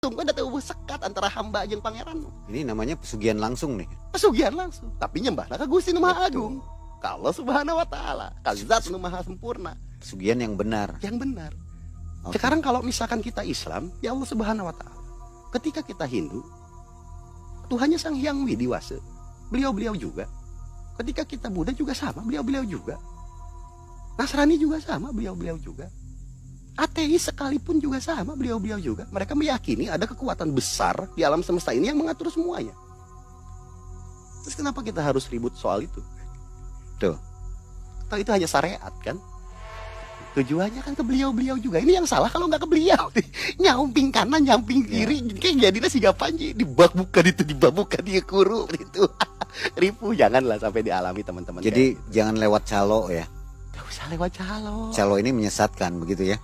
tunggu ada tuh sekat antara hamba jeung pangeran. Ini namanya pesugihan langsung nih. Pesugihan langsung, tapi nyembahna ka Gusti Nu Maha Agung. Ka Allah Subhanahu wa taala, ka Zat Nu Maha Sempurna. Pesugihan yang benar. Yang benar. Oke. Sekarang kalau misalkan kita Islam, ya Allah Subhanahu wa taala. Ketika kita Hindu, Tuhannya Sang Hyang Widiwasa. Beliau-beliau juga. Ketika kita Buddha juga sama, beliau-beliau juga. Nasrani juga sama, beliau-beliau juga. Ateis sekalipun juga sama, beliau-beliau juga. Mereka meyakini ada kekuatan besar di alam semesta ini yang mengatur semuanya. Terus kenapa kita harus ribut soal itu? Tuh. Atau itu hanya syariat kan? Tujuannya kan ke beliau-beliau juga. Ini yang salah kalau nggak ke beliau. Nyamping kanan, nyamping kiri. Kayak jadinya si Panji. Dibak bukan itu, dibak bukan dia kuru itu. Ripu janganlah sampai dialami teman-teman. Jadi gitu. jangan lewat calo ya. Gak usah lewat calo. Calo ini menyesatkan begitu ya.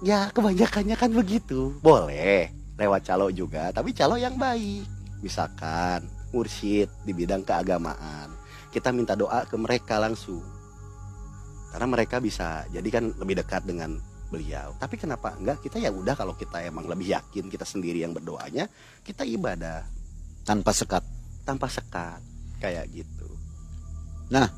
Ya kebanyakannya kan begitu. Boleh lewat calo juga, tapi calo yang baik. Misalkan mursyid di bidang keagamaan, kita minta doa ke mereka langsung. Karena mereka bisa jadi kan lebih dekat dengan beliau. Tapi kenapa enggak kita ya udah, kalau kita emang lebih yakin kita sendiri yang berdoanya, kita ibadah Tanpa sekat. tanpa sekat kayak gitu. Nah,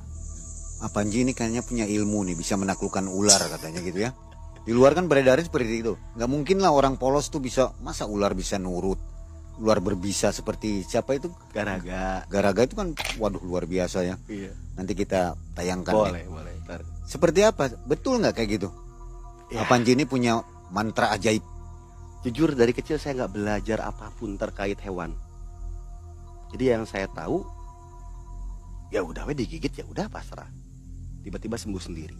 Panji ini kayaknya punya ilmu nih, bisa menaklukkan ular katanya gitu ya. Di luar kan beredarnya seperti itu. Nggak mungkin lah orang polos tuh bisa, masa ular bisa nurut. Ular berbisa seperti siapa itu? Garaga. Garaga itu kan waduh luar biasa ya. Iya. Nanti kita tayangkan Boleh, ya. boleh. Ntar. Seperti apa? Betul nggak kayak gitu? Ya. Panji ini punya mantra ajaib. Jujur dari kecil saya nggak belajar apapun terkait hewan. Jadi yang saya tahu, ya udah we digigit ya udah pasrah. Tiba-tiba sembuh sendiri.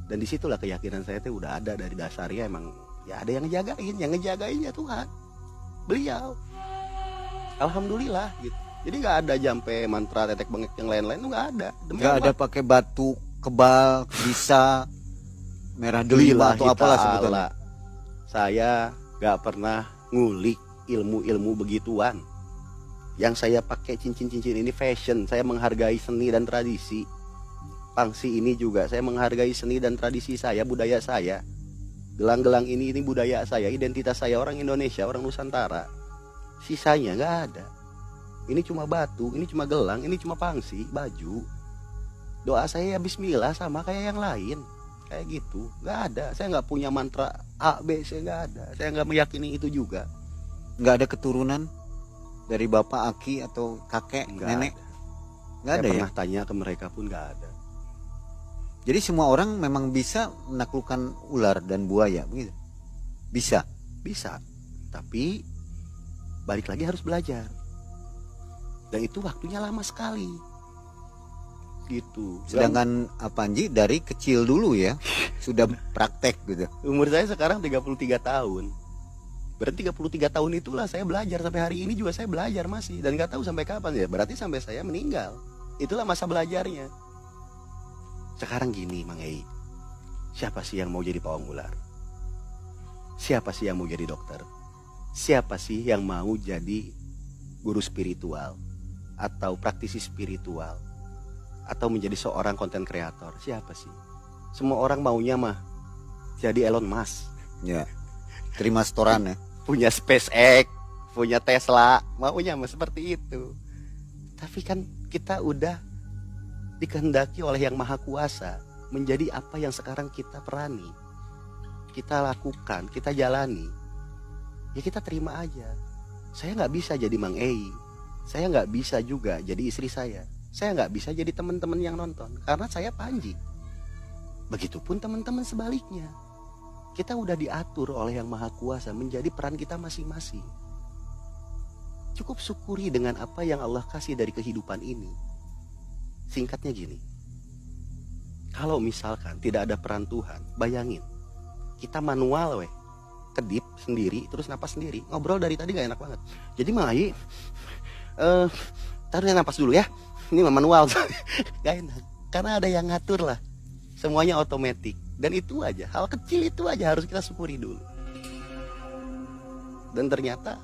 Dan disitulah keyakinan saya tuh udah ada dari dasarnya, emang ya ada yang ngejagain ya Tuhan. Beliau. Alhamdulillah gitu. Jadi nggak ada jampe mantra tetek bengek yang lain-lain tuh nggak ada. Nggak ada pakai batu kebal, bisa merah delima atau apalah sebetulnya. Saya nggak pernah ngulik ilmu-ilmu begituan. Yang saya pakai cincin-cincin ini fashion. Saya menghargai seni dan tradisi. Pangsi ini juga saya menghargai seni dan tradisi saya, budaya saya. Gelang-gelang ini budaya saya, identitas saya, orang Indonesia, orang Nusantara. Sisanya nggak ada. Ini cuma batu, ini cuma gelang, ini cuma pangsi, baju. Doa saya ya bismillah sama kayak yang lain. Kayak gitu, nggak ada. Saya nggak punya mantra A, B, C, nggak ada. Saya nggak meyakini itu juga. Nggak ada keturunan dari bapak, aki atau kakek, nenek? Nggak ada ya? Pernah tanya ke mereka pun nggak ada. Jadi semua orang memang bisa menaklukkan ular dan buaya begitu? Bisa? Bisa. Tapi balik lagi harus belajar. Dan itu waktunya lama sekali. Gitu. Sedangkan Panji dari kecil dulu ya sudah praktek gitu. Umur saya sekarang 33 tahun. Berarti 33 tahun itulah saya belajar. Sampai hari ini juga saya belajar masih. Dan gak tahu sampai kapan ya. Berarti sampai saya meninggal. Itulah masa belajarnya. Sekarang gini Mang Ei, siapa sih yang mau jadi pawang ular? Siapa sih yang mau jadi dokter? Siapa sih yang mau jadi guru spiritual? Atau praktisi spiritual? Atau menjadi seorang konten kreator? Siapa sih? Semua orang maunya mah jadi Elon Musk. Ya, terima setoran ya. Punya SpaceX, punya Tesla, maunya mah seperti itu. Tapi kan kita udah dikehendaki oleh Yang Maha Kuasa menjadi apa yang sekarang kita perani, kita lakukan, kita jalani. Ya kita terima aja. Saya nggak bisa jadi Mang Ei, saya nggak bisa juga jadi istri saya nggak bisa jadi teman-teman yang nonton karena saya Panji. Begitupun teman-teman sebaliknya. Kita udah diatur oleh Yang Maha Kuasa menjadi peran kita masing-masing. Cukup syukuri dengan apa yang Allah kasih dari kehidupan ini. Singkatnya gini, kalau misalkan tidak ada peran Tuhan, bayangin, kita manual kedip sendiri, terus napas sendiri, ngobrol dari tadi gak enak banget. Jadi Mai, taruh napas dulu ya, ini manual, gak enak, karena ada yang ngatur lah, semuanya otomatis. Dan itu aja, hal kecil itu aja harus kita syukuri dulu. Dan ternyata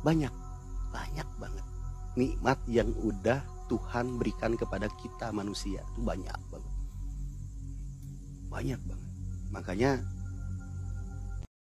banyak banget nikmat yang udah Tuhan berikan kepada kita manusia itu banyak banget. Makanya